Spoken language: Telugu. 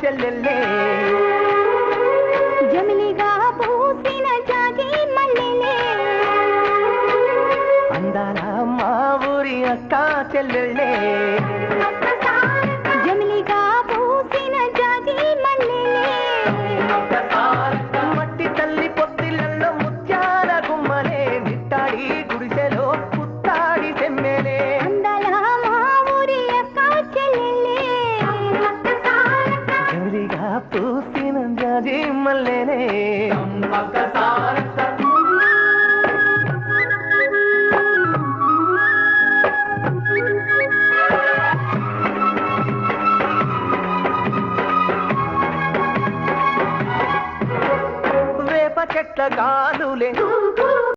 చెల్లెల్లే జమిలిగా పూసిన జాజి మల్లెలే అందాల మా ఊరి అక్క చెల్లెల్లే జమిలిగా పూసిన జాజి మల్లెలే మట్టి తల్లి పొత్తిళ్ళల్లో ముత్యాల గుమ్మలే నిట్టాడి గుడిసెలో పుత్తాడి సెమ్మెలే అందాల మా ఊరి అక్క చెల్లెల్లే పూసిన జాజి మల్లెలే వేప చెట్ల గాలులే